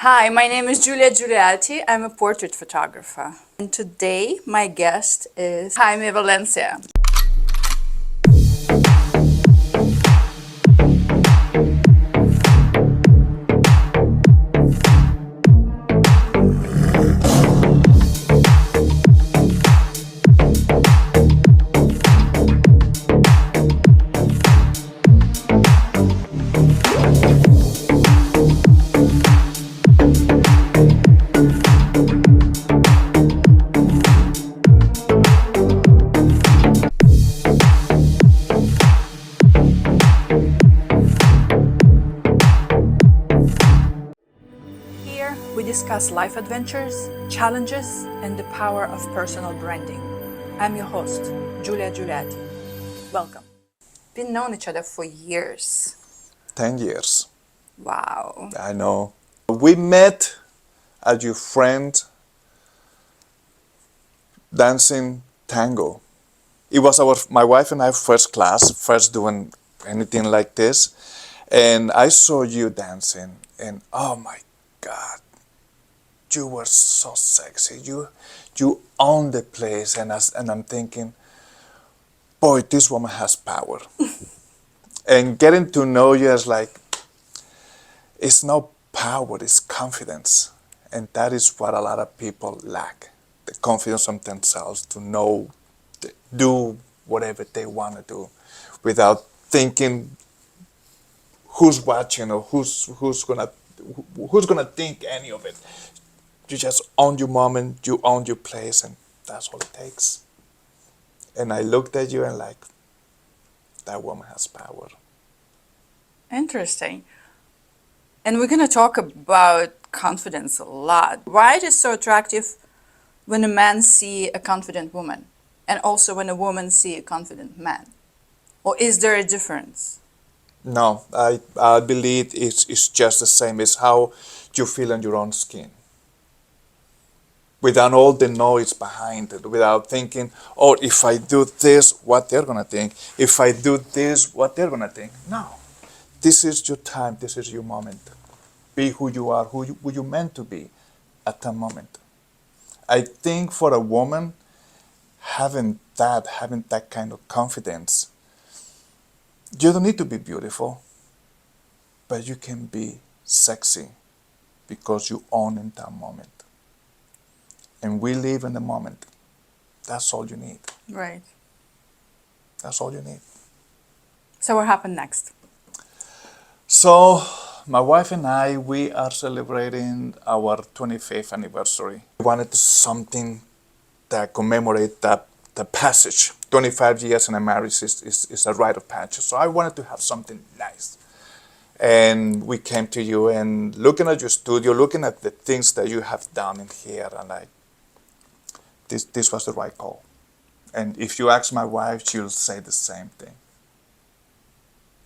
Hi, my name is Juliati. I'm a portrait photographer. And today my guest is Jaime Valencia. Here we discuss life adventures, challenges, and the power of personal branding. I'm your host, Juliati. Welcome. We've known each other for years. 10 years. Wow. I know. We met at your friend dancing tango. It was my wife and I first class, first doing anything like this. And I saw you dancing and oh my God, you were so sexy. You owned the place and I'm thinking, boy, this woman has power. And getting to know you is like, it's not power, it's confidence. And that is what a lot of people lack. The confidence of themselves to know, do whatever they want to do without thinking who's watching or who's gonna think any of it. You just own your moment, you own your place, and that's all it takes. And I looked at you and like, that woman has power. Interesting. And we're going to talk about confidence a lot. Why it is so attractive when a man see a confident woman and also when a woman see a confident man? Or is there a difference? No, I believe it's just the same. It's how you feel in your own skin. Without all the noise behind it, without thinking, oh, if I do this, what they're gonna think. If I do this, what they're gonna think. No, this is your time, this is your moment. Be who you are, who you meant to be at that moment. I think for a woman, having that kind of confidence, you don't need to be beautiful, but you can be sexy because you own in that moment. And we live in the moment. That's all you need. Right. That's all you need. So what happened next? So, my wife and I, we are celebrating our 25th anniversary. We wanted something that commemorate the passage. 25 years in a marriage is a rite of passage. So I wanted to have something nice. And we came to you and looking at your studio, looking at the things that you have done in here, and like, this was the right call. And if you ask my wife, she'll say the same thing.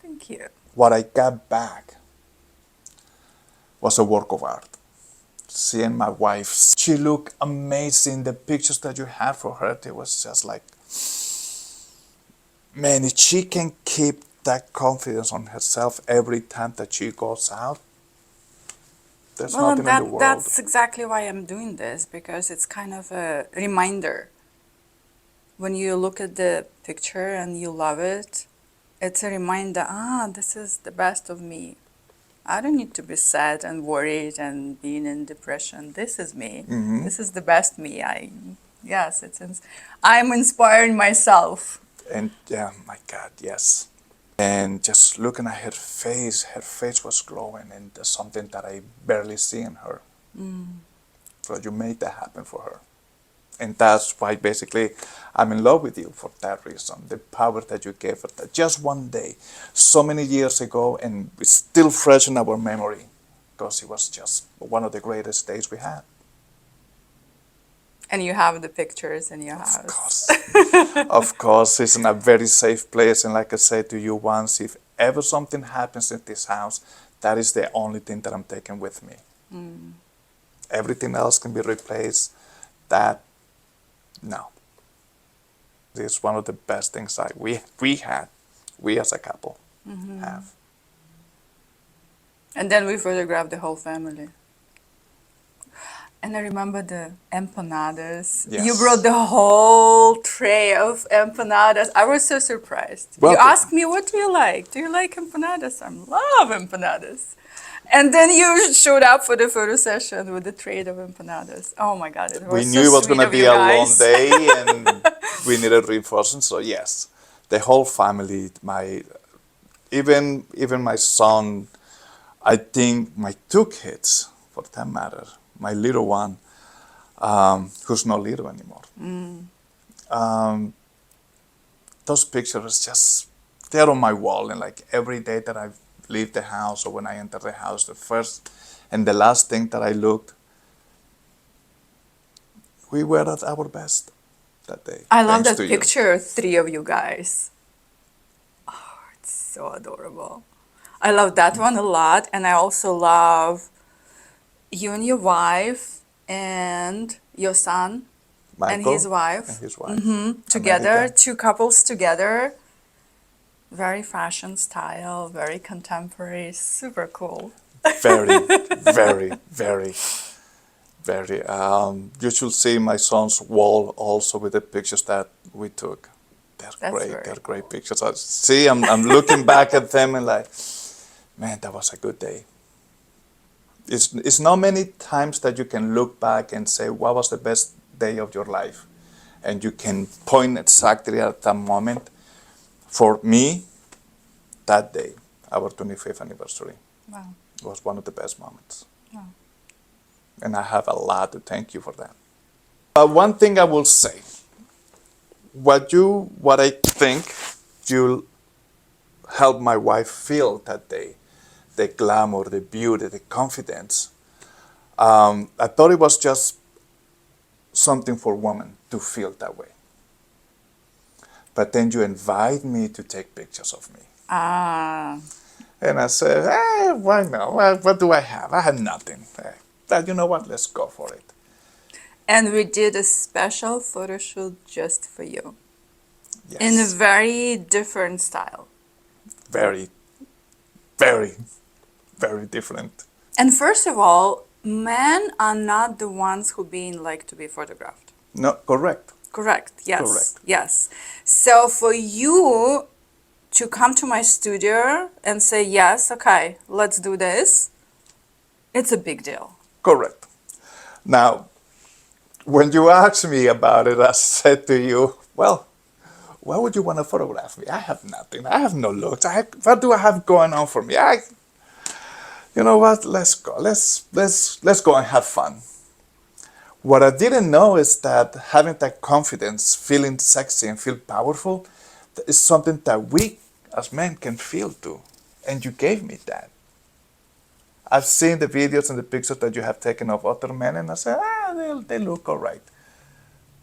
Thank you. What I got back was a work of art. Seeing my wife, she looked amazing. The pictures that you had for her, it was just like, man, if she can keep that confidence on herself every time that she goes out, there's Well, nothing in the world. that's exactly why I'm doing this, because it's kind of a reminder. When you look at the picture and you love it, it's a reminder, this is the best of me. I don't need to be sad and worried and being in depression. This is me. Mm-hmm. This is the best me. I'm inspiring myself. And yeah, my God, yes. And just looking at her face was glowing, and there's something that I barely see in her. So you made that happen for her. And that's why basically I'm in love with you for that reason. The power that you gave her, that just one day, so many years ago, and it's still fresh in our memory, because it was just one of the greatest days we had. And you have the pictures in your house. Of course. Of course, it's in a very safe place. And like I said to you once, if ever something happens in this house, that is the only thing that I'm taking with me. Everything else can be replaced. That, no. It's one of the best things we as a couple have. And then we photographed the whole family. And I remember the empanadas. You brought Yes. the whole tray of empanadas. I was so surprised. You Well, asked me, what do you like? Do you like empanadas? I love empanadas. And then you showed up for the photo session with the tray of empanadas. Oh my God, it we was so knew it was going sweet to of be you a long guys. day and we needed reinforcement. So yes, the whole family, my even my son, I think my two kids, for that matter, my little one, who's not little anymore. Um, those pictures just they're on my wall, and like every day that I leave the house or when I enter the house, the first and the last thing that I looked, we were at our best that day. I love Thanks to that you. picture, three of you guys. It's so adorable. I love that one a lot. And I also love you and your wife and your son and his Michael and wife his wife, together, America. two couples together. Very fashion style, very contemporary, super cool. Very, very, very, very. You should see my son's wall also with the pictures that we took. They're That's great. very They're great cool. pictures. I see. I'm looking back at them and like, man, that was a good day. It's not many times that you can look back and say what was the best day of your life, and you can point exactly at that moment. For me, that day, our 25th anniversary, Wow. was one of the best moments. Wow. And I have a lot to thank you for that. But one thing I will say, what I think you helped my wife feel that day, the glamour, the beauty, the confidence. I thought it was just something for women to feel that way. But then you invite me to take pictures of me. Ah. And I said, why not? What do I have? I had nothing. But you know what? Let's go for it. And we did a special photo shoot just for you in a Yes. very different style. Very, very, very different. And first of all, men are not the ones who being like to be photographed. No, correct. Correct. Yes. Correct. Yes. So for you to come to my studio and say, yes, okay, let's do this, it's a big deal. Correct. Now, when you asked me about it, I said to you, well, why would you want to photograph me? I have nothing. I have no looks. What do I have going on for me? You know what? Let's go. Let's go and have fun. What I didn't know is that having that confidence, feeling sexy and feel powerful, is something that we as men can feel too. And you gave me that. I've seen the videos and the pictures that you have taken of other men, and I said, they look all right.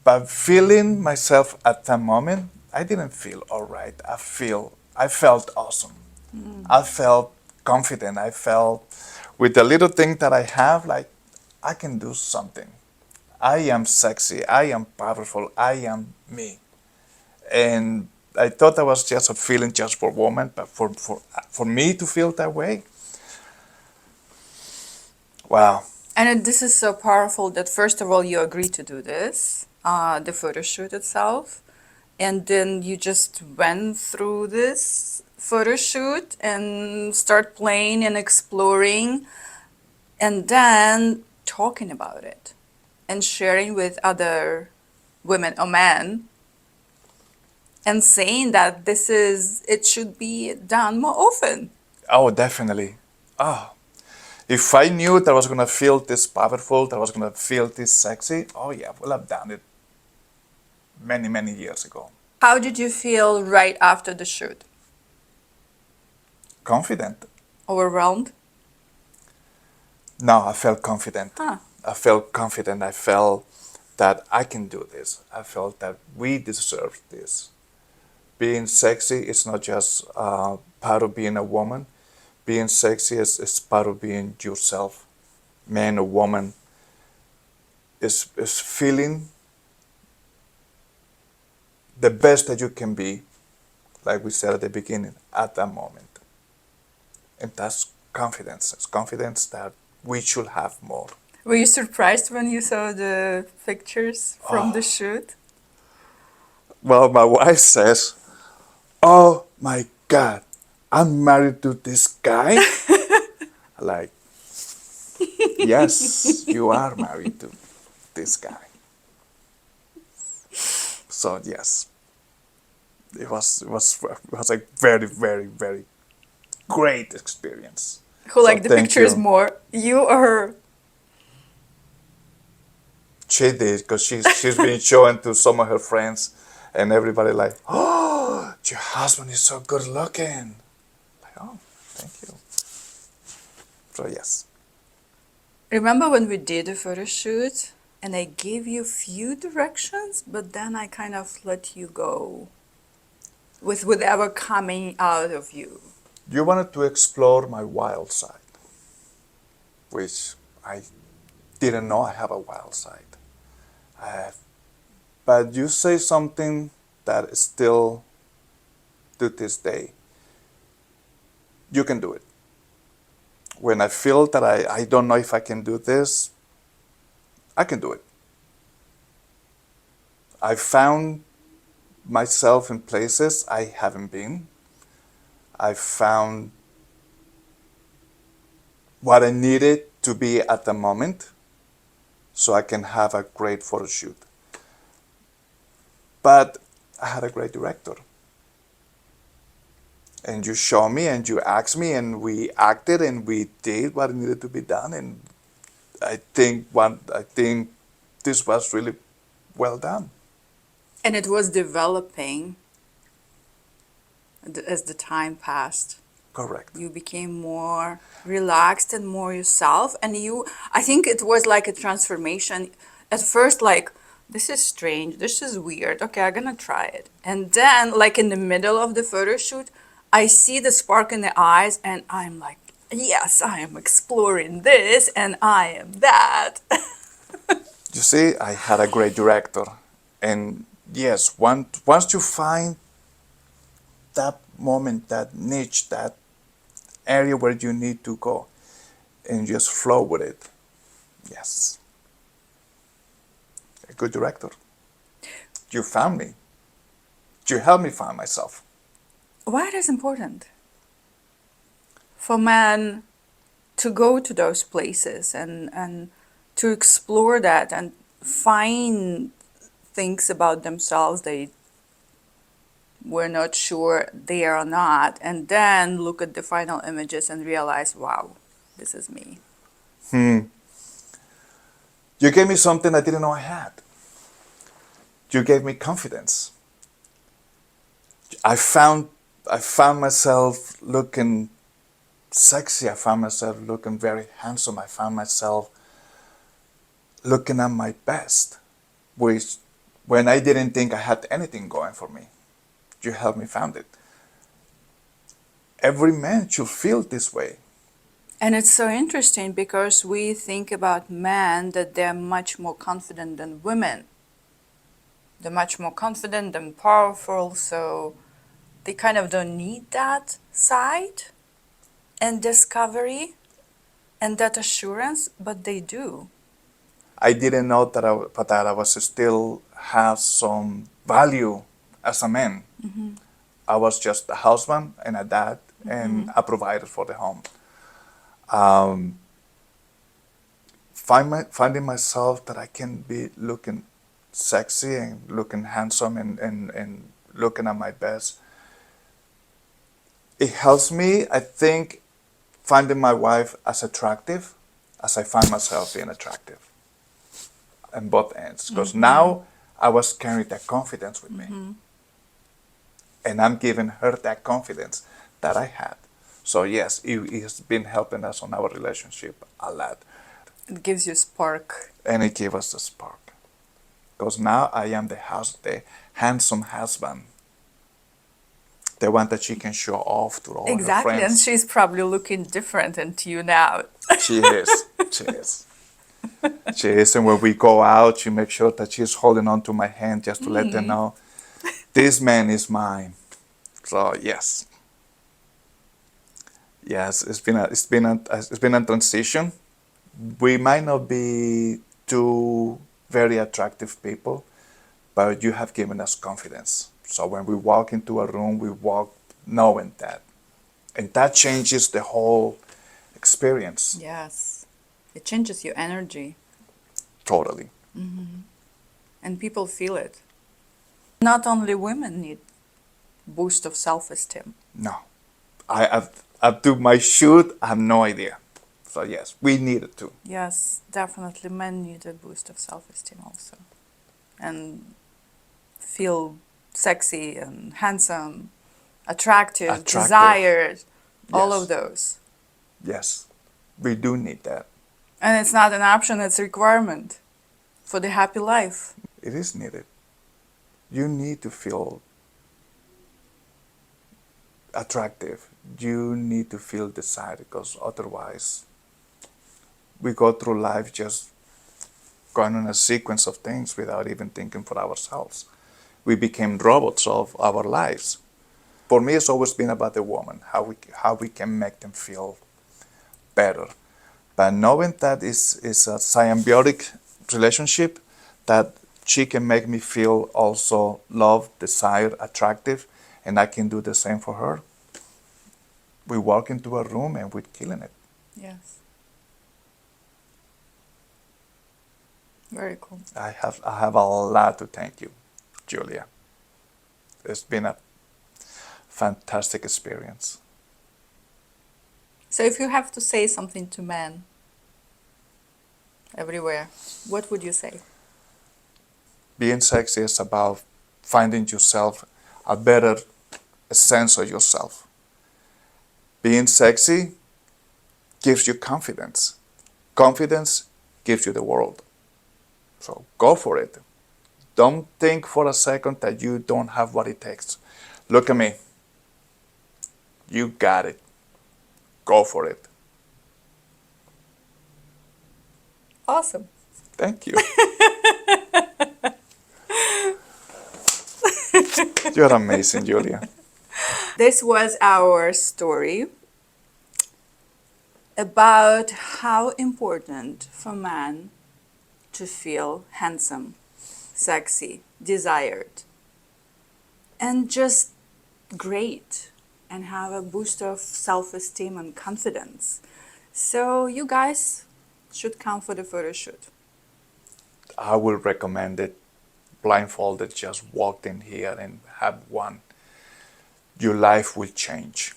But feeling myself at that moment, I didn't feel all right. I felt awesome. I felt confident. I felt with the little thing that I have, like I can do something. I am sexy. I am powerful. I am me. And I thought that was just a feeling just for women, but for me to feel that way, wow. And this is so powerful that first of all, you agreed to do this, the photo shoot itself. And then you just went through this photo shoot and start playing and exploring and then talking about it and sharing with other women or men and saying that it should be done more often. Oh, definitely. Oh, if I knew that I was gonna feel this powerful, that I was gonna feel this sexy, oh yeah, well I've done it many, many years ago. How did you feel right after the shoot? Confident. Overwhelmed? No, I felt confident. Huh. I felt confident. I felt that I can do this. I felt that we deserve this. Being sexy is not just part of being a woman. Being sexy is part of being yourself. Man or woman is feeling the best that you can be, like we said at the beginning, at that moment. And that's confidence. It's confidence that we should have more. Were you surprised when you saw the pictures from the Oh, shoot? well, my wife says, "Oh my God, I'm married to this guy." Like, yes, you are married to this guy. So yes, it was a very, very, very great experience. Who So liked the thank pictures you. more, you or her? She did because she's been showing to some of her friends, and everybody like, "Oh, your husband is so good looking." Like, oh, thank you. So yes, Remember when we did a photo shoot and I gave you few directions, but then I kind of let you go with whatever coming out of you. you wanted to explore my wild side, which I didn't know I have a wild side. Uh, but you say something that is still to this day, you can do it. When I feel that I don't know if I can do this, I can do it. I found myself in places I haven't been. I found what I needed to be at the moment so I can have a great photo shoot. But I had a great director. And you show me and you asked me and we acted and we did what needed to be done. And I think this was really well done. And it was developing as the time passed. Correct. You became more relaxed and more yourself. And you, I think it was like a transformation. At first, like, this is strange, this is weird. Okay, I'm gonna try it. And then, like, in the middle of the photo shoot, I see the spark in the eyes, and I'm like, yes, I am exploring this, and I am that. You see, I had a great director. And yes, once you find that moment, that niche, that area where you need to go and just flow with it, yes, a good director. You found me. You helped me find myself. Why it is important for men to go to those places and to explore that and find things about themselves they were not sure they are not, and then look at the final images and realize, wow, this is me. You gave me something I didn't know I had. You gave me confidence. I found I found myself looking sexy. I found myself looking very handsome. I found myself looking at my best, which when I didn't think I had anything going for me, you helped me found it. Every man should feel this way. And it's so interesting because we think about men that they're much more confident than women. They're much more confident and powerful, so they kind of don't need that side and discovery and that assurance, but they do. I didn't know that I was still have some value as a man. I was just a husband and a dad and a provider for the home. Finding myself that I can be looking sexy and looking handsome and looking at my best. It helps me, I think, finding my wife as attractive as I find myself being attractive on both ends. Because now I was carrying that confidence with me. And I'm giving her that confidence that I had. So yes, it has been helping us on our relationship a lot. It gives you spark. And it gave us a spark. Because now I am the handsome husband. The one that she can show off to all her Exactly, and friends. she's probably looking different into you now. She is. She is. She is. And when we go out, she makes sure that she's holding on to my hand just to let them know this man is mine. So yes. Yes, it's been a transition, We might not be two very attractive people, but you have given us confidence. So when we walk into a room, we walk knowing that. And that changes the whole experience Yes. It changes your energy totally. and people feel it. Not only women need boost of self-esteem. No. Up to my shoot, I have no idea. So yes, we need it too. Yes, definitely men need a boost of self-esteem also. And feel sexy and handsome, attractive, Attractive. desired, all of Yes. those. Yes. We do need that. And it's not an option, it's a requirement for the happy life. It is needed. You need to feel attractive. You need to feel desired because otherwise we go through life just going on a sequence of things without even thinking for ourselves. We became robots of our lives. For me, it's always been about the woman, how we can make them feel better. But knowing that is a symbiotic relationship, that she can make me feel also loved, desired, attractive, and I can do the same for her. We walk into a room and we're killing it. Yes. Very cool. I have a lot to thank you, Julia. It's been a fantastic experience. So if you have to say something to men everywhere, what would you say? Being sexy is about finding yourself, a better sense of yourself. Being sexy gives you confidence. Confidence gives you the world. So go for it. Don't think for a second that you don't have what it takes. Look at me. You got it. Go for it. Awesome. Thank you. You're amazing, Julia. This was our story about how important for man to feel handsome, sexy, desired, and just great, and have a boost of self-esteem and confidence. So you guys should come for the photo shoot. I will recommend it. Blindfolded, just walked in here and have one. Your life will change.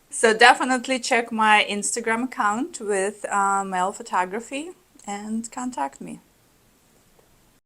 So definitely check my Instagram account with male photography and contact me.